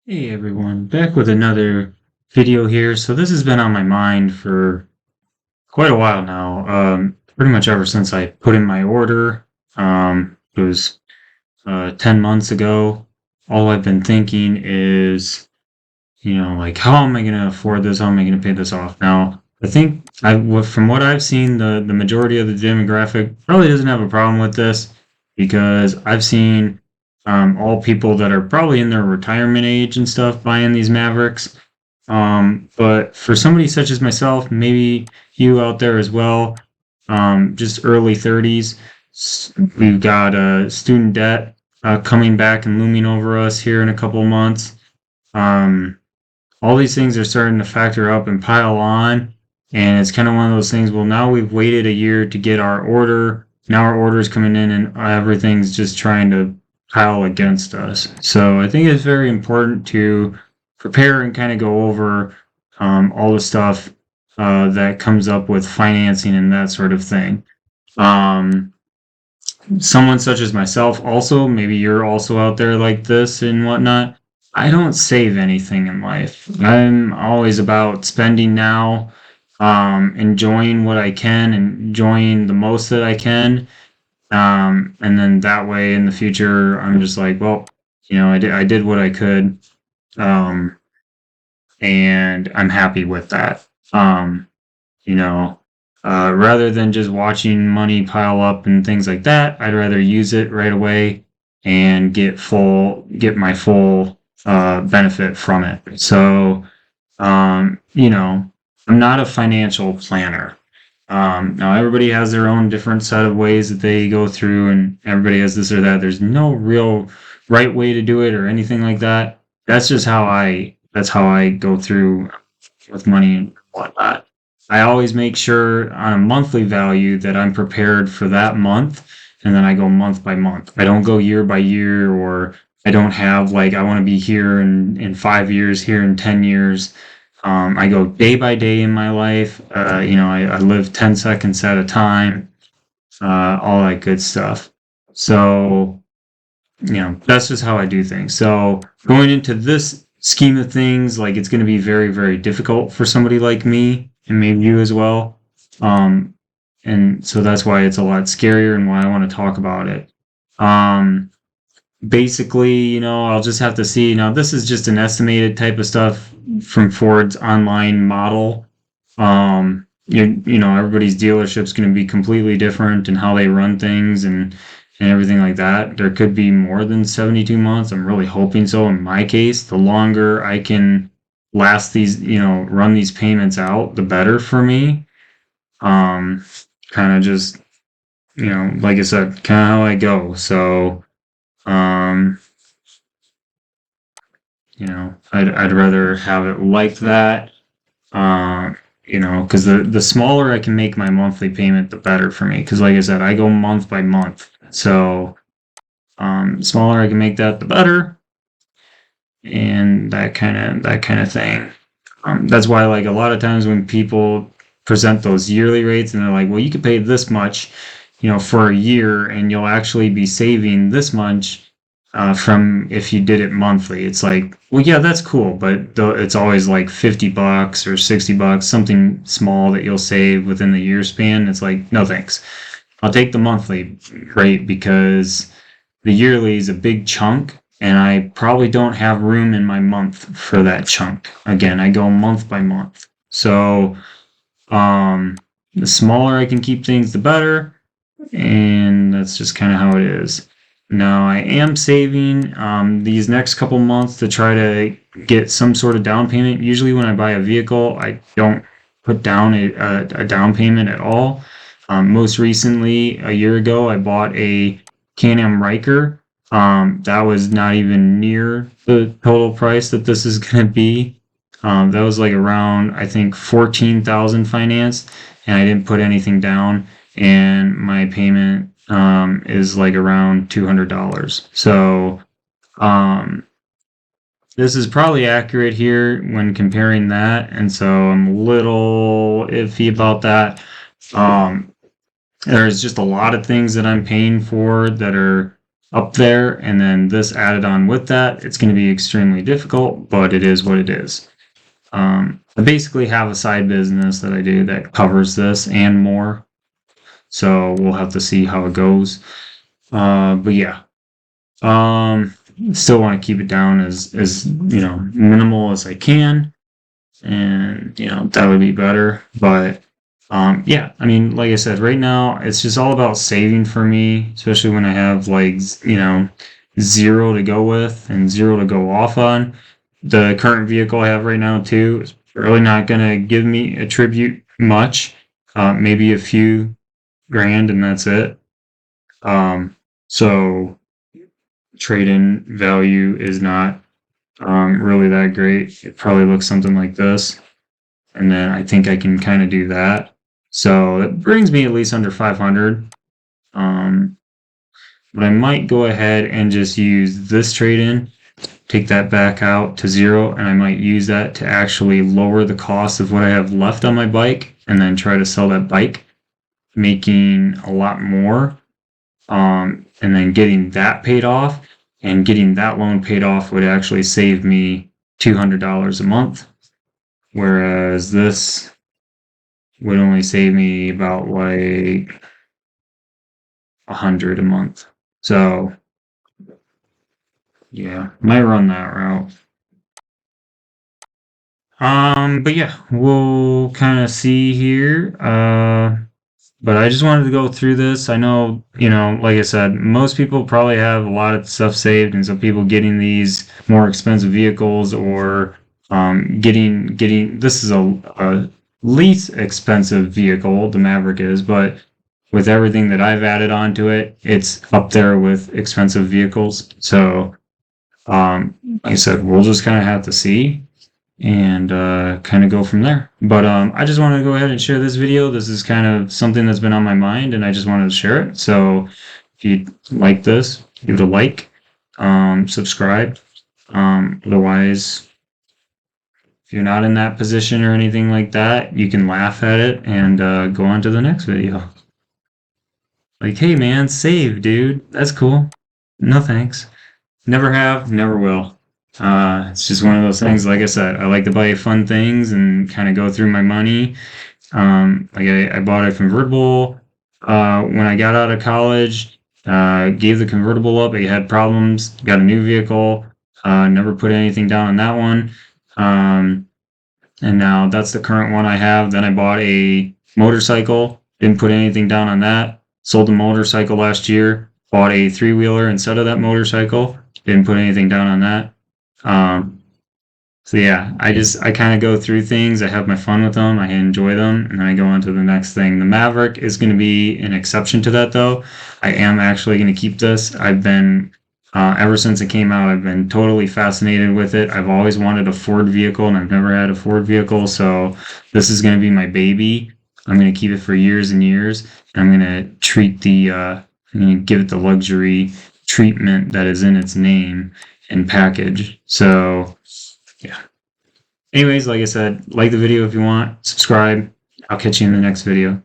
Hey everyone, back with another video here. So this has been on my mind for quite a while now. Pretty much ever since I put in my order. It was 10 months ago. All I've been thinking is, like how am I going to afford this? How am I going to pay this off? Now, I think from what I've seen, the majority of the demographic probably doesn't have a problem with this because I've seen all people that are probably in their retirement age and stuff buying these Mavericks. But for somebody such as myself, maybe you out there as well, just early 30s, we've got student debt coming back and looming over us here in a couple of months. Um, all these things are starting to factor up and pile on. And it's kind of one of those things. Well, now we've waited a year to get our order. Now our order is coming in and everything's just trying to pile against us. So I think it's very important to prepare and kind of go over all the stuff that comes up with financing and that sort of thing. Um, Someone such as myself, also, maybe you're also out there like this and whatnot. I don't save anything in life. I'm always about spending now, enjoying what I can, enjoying the most that I can. And then that way in the future, I'm just like, well, I did what I could. Um, and I'm happy with that. Um, you know, rather than just watching money pile up and things like that, I'd rather use it right away and get my full benefit from it. So, I'm not a financial planner. Now everybody has their own different set of ways that they go through, and everybody has this or that. There's no real right way to do it or anything like that. That's how I go through with money and whatnot. I always make sure on a monthly value that I'm prepared for that month, and then I go month by month. I don't go year by year, or I don't have like I want to be here in 5 years, here in 10 years. I go day by day in my life. I live 10 seconds at a time, all that good stuff. So, that's just how I do things. So going into this scheme of things, like it's going to be very, very difficult for somebody like me and maybe you as well. Um, and so that's why it's a lot scarier and why I want to talk about it. Um, Basically, I'll just have to see. Now, this is just an estimated type of stuff from Ford's online model. Everybody's dealership is going to be completely different in how they run things and everything like that. There could be more than 72 months. I'm really hoping so. In my case, the longer I can last these, run these payments out, the better for me. Um, Kind of just, like I said, kind of how I go. So, um, I'd rather have it like that. Because the smaller I can make my monthly payment, the better for me. Because like I said, I go month by month. So, the smaller I can make that, the better. And that kind of thing. That's why, like, a lot of times when people present those yearly rates and they're like, well, you could pay this much, for a year, and you'll actually be saving this much from if you did it monthly. It's like, well, yeah, that's cool, but it's always like $50 or $60, something small that you'll save within the year span. It's like, no thanks. I'll take the monthly rate because the yearly is a big chunk, and I probably don't have room in my month for that chunk. Again, I go month by month. So, the smaller I can keep things, the better. And that's just kind of how it is. Now, I am saving these next couple months to try to get some sort of down payment. Usually, when I buy a vehicle, I don't put down a down payment at all. Most recently, a year ago, I bought a Can-Am Ryker. That was not even near the total price that this is going to be. That was like around, I think, 14,000 financed, and I didn't put anything down, and my payment is like around $200. So this is probably accurate here when comparing that, and so I'm a little iffy about that. Um, there's just a lot of things that I'm paying for that are up there, and then this added on with that, it's going to be extremely difficult, but it is what it is. I basically have a side business that I do that covers this and more. So we'll have to see how it goes. But yeah, still want to keep it down as minimal as I can, and that would be better. But yeah, I mean, like I said, right now it's just all about saving for me, especially when I have like zero to go with and zero to go off on. The current vehicle I have right now too is really not gonna give me attribute much, maybe a few grand and that's it. So trade-in value is not really that great. It probably looks something like this, and then I think I can kind of do that. So it brings me at least under 500. But I might go ahead and just use this trade-in, take that back out to 0, and I might use that to actually lower the cost of what I have left on my bike, and then try to sell that bike, making a lot more, and then getting that paid off, and getting that loan paid off would actually save me $200 a month, whereas this would only save me about like 100 a month. So yeah, might run that route. But yeah, we'll kind of see here. But I just wanted to go through this. I know, like I said, most people probably have a lot of stuff saved, and so people getting these more expensive vehicles, or getting this is a least expensive vehicle, the Maverick is, but with everything that I've added onto it, it's up there with expensive vehicles. So, like I said, we'll just kind of have to see and kind of go from there. But I just wanted to go ahead and share this video. This is kind of something that's been on my mind, and I just wanted to share it. So if you like this, give it a like, subscribe. Otherwise, if you're not in that position or anything like that, you can laugh at it and go on to the next video. Like, hey man, save, dude. That's cool. No thanks. Never have, never will. It's just one of those things. Like I said, I like to buy fun things and kind of go through my money. Like I bought a convertible when I got out of college. Gave the convertible up. It had problems. Got a new vehicle. Never put anything down on that one. And now that's the current one I have. Then I bought a motorcycle. Didn't put anything down on that. Sold the motorcycle last year. Bought a 3-wheeler instead of that motorcycle. Didn't put anything down on that. So yeah, I kind of go through things. I have my fun with them. I enjoy them, and then I go on to the next thing. The Maverick is going to be an exception to that, though. I am actually going to keep this. I've been ever since it came out, I've been totally fascinated with it. I've always wanted a Ford vehicle, and I've never had a Ford vehicle, so this is going to be my baby. I'm going to keep it for years and years, and I'm going to treat I'm going to give it the luxury treatment that is in its name and package. So yeah. Anyways, like I said, like the video if you want, subscribe. I'll catch you in the next video.